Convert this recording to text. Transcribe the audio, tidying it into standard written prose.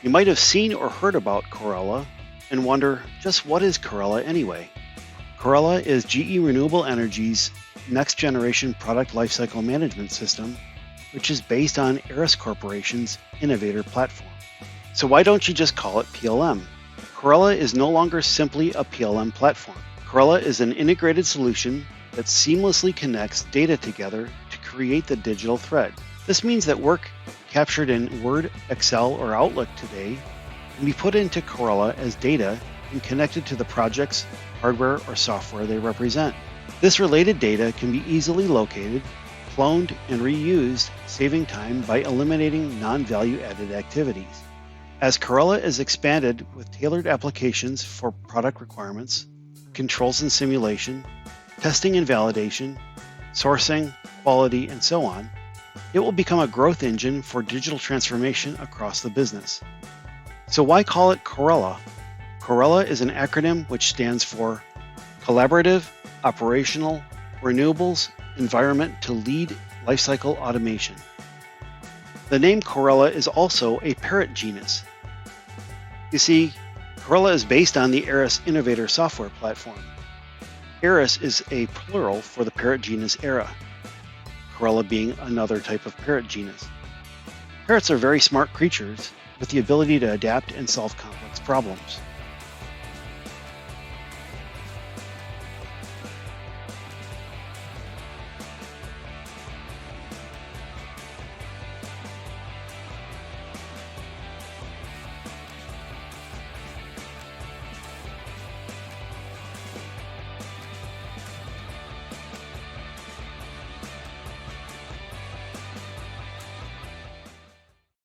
You might have seen or heard about Corella and wonder, just what is Corella anyway? Corella is GE Renewable Energy's next generation product lifecycle management system, which is based on Eris Corporation's Innovator platform. So why don't you just call it PLM? Corella is no longer simply a PLM platform. Corella is an integrated solution that seamlessly connects data together to create the digital thread. This means that work captured in Word, Excel, or Outlook today can be put into Corella as data and connected to the projects, hardware, or software they represent. This related data can be easily located, cloned, and reused, saving time by eliminating non-value-added activities. As Corella is expanded with tailored applications for product requirements, controls and simulation, testing and validation, sourcing, quality, and so on, it will become a growth engine for digital transformation across the business. So why call it Corella? Corella is an acronym which stands for Collaborative, Operational, Renewables, Environment to Lead Lifecycle Automation. The name Corella is also a parrot genus. You see, Corella is based on the Eris Innovator software platform. Eris is a plural for the parrot genus Era, Corella being another type of parrot genus. Parrots are very smart creatures with the ability to adapt and solve complex problems.